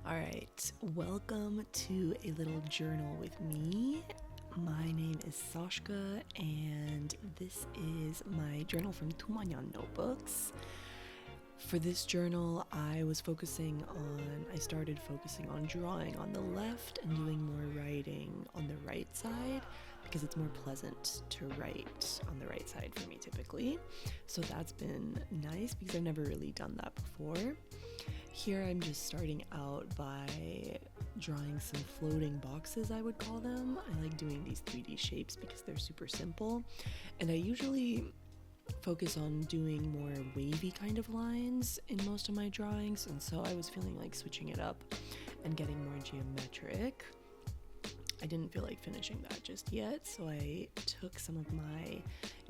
Alright, welcome to a little journal with me. My name is Sashka, and this is my journal from Tumanyan Notebooks. For this journal, I started focusing on drawing on the left and doing more writing on the right side because it's more pleasant to write on the right side for me typically. So that's been nice because I've never really done that before. Here I'm just starting out by drawing some floating boxes, I would call them. I like doing these 3D shapes because they're super simple, and I usually focus on doing more wavy kind of lines in most of my drawings, and so I was feeling like switching it up and getting more geometric. I didn't feel like finishing that just yet, so I took some of my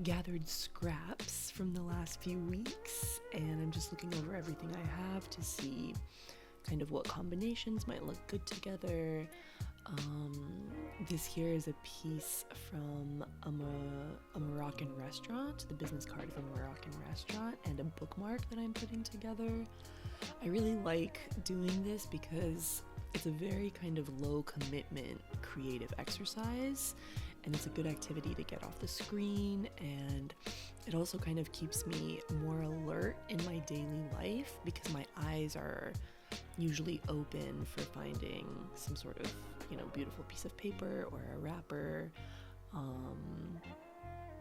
gathered scraps from the last few weeks, and I'm just looking over everything I have to see kind of what combinations might look good together. This here is a piece from a Moroccan restaurant, the business card of a Moroccan restaurant, and a bookmark that I'm putting together. I really like doing this because it's a very kind of low commitment creative exercise, and it's a good activity to get off the screen, and it also kind of keeps me more alert in my daily life because my eyes are usually open for finding some sort of, beautiful piece of paper or a wrapper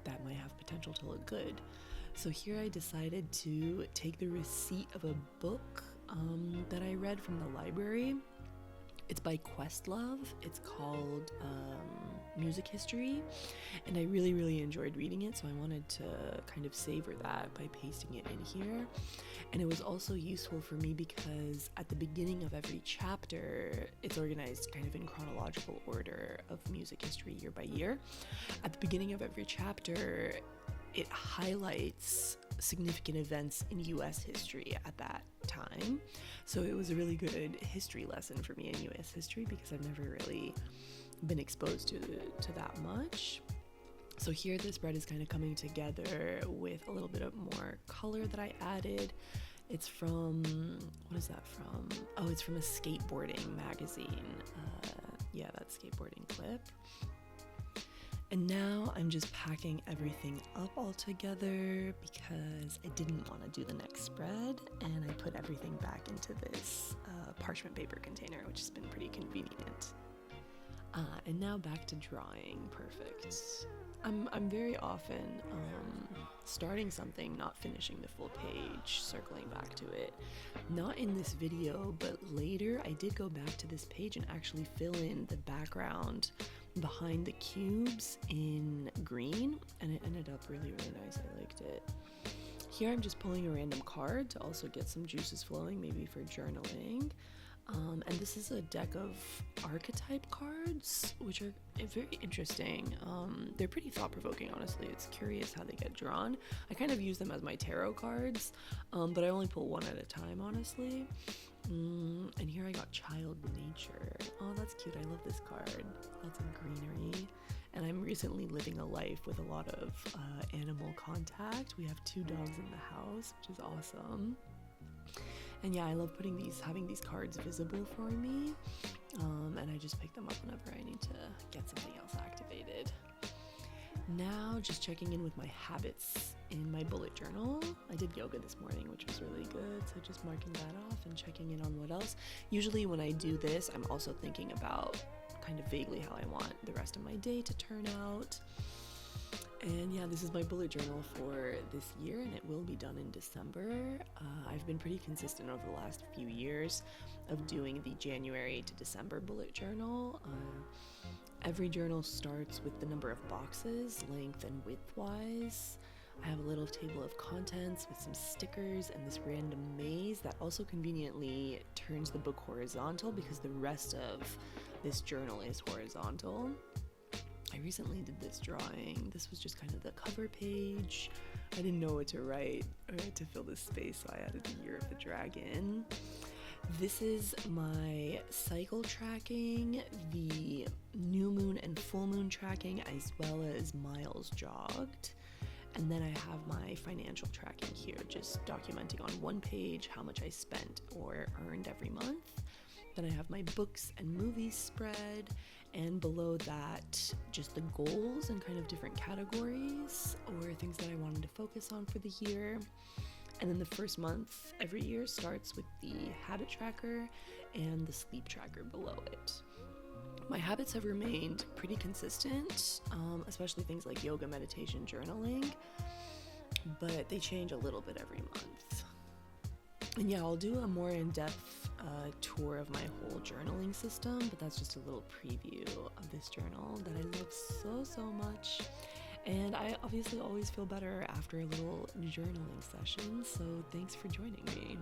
that might have potential to look good. So here I decided to take the receipt of a book that I read from the library. It's by Questlove. It's called Music History, and I really enjoyed reading it, so I wanted to kind of savor that by pasting it in here. And it was also useful for me because at the beginning of every chapter, it's organized kind of in chronological order of music history year by year. At the beginning of every chapter, it highlights significant events in US history at that time. So it was a really good history lesson for me in US history because I've never really been exposed to that much. So here the spread is kind of coming together with a little bit of more color that I added. It's from, what is that from? Oh, it's from a skateboarding magazine. That skateboarding clip. And now I'm just packing everything up all together because I didn't want to do the next spread, and I put everything back into this parchment paper container, which has been pretty convenient. And now back to drawing. Perfect. I'm very often starting something, not finishing the full page, circling back to it. Not in this video, but later I did go back to this page and actually fill in the background behind the cubes in green, and it ended up really nice. I liked it. Here I'm just pulling a random card to also get some juices flowing, maybe for journaling. And this is a deck of archetype cards, which are very interesting. They're pretty thought-provoking, honestly. It's curious how they get drawn. I kind of use them as my tarot cards, but I only pull one at a time, honestly. And here I got Child Nature. Oh, that's cute. I love this card. Lots of greenery. And I'm recently living a life with a lot of animal contact. We have 2 dogs in the house, which is awesome. And yeah, I love having these cards visible for me. And I just pick them up whenever I need to get something else activated. Now, just checking in with my habits in my bullet journal. I did yoga this morning, which was really good, so just marking that off and checking in on what else. Usually when I do this, I'm also thinking about kind of vaguely how I want the rest of my day to turn out. And yeah, this is my bullet journal for this year, and it will be done in December. I've been pretty consistent over the last few years of doing the January to December bullet journal. Every journal starts with the number of boxes, length and width-wise. I have a little table of contents with some stickers and this random maze that also conveniently turns the book horizontal because the rest of this journal is horizontal. I recently did this drawing. This was just kind of the cover page. I didn't know what to write or to fill this space, so I added the Year of the Dragon. This is my cycle tracking, the new moon and full moon tracking, as well as miles jogged. And then I have my financial tracking here, just documenting on one page how much I spent or earned every month. Then I have my books and movies spread, and below that, just the goals and kind of different categories or things that I wanted to focus on for the year. And then the first month every year starts with the habit tracker and the sleep tracker below it. My habits have remained pretty consistent, especially things like yoga, meditation, journaling, but they change a little bit every month. And yeah, I'll do a more in-depth tour of my whole journaling system, but that's just a little preview of this journal that I love so much. And I obviously always feel better after a little journaling session, so thanks for joining me.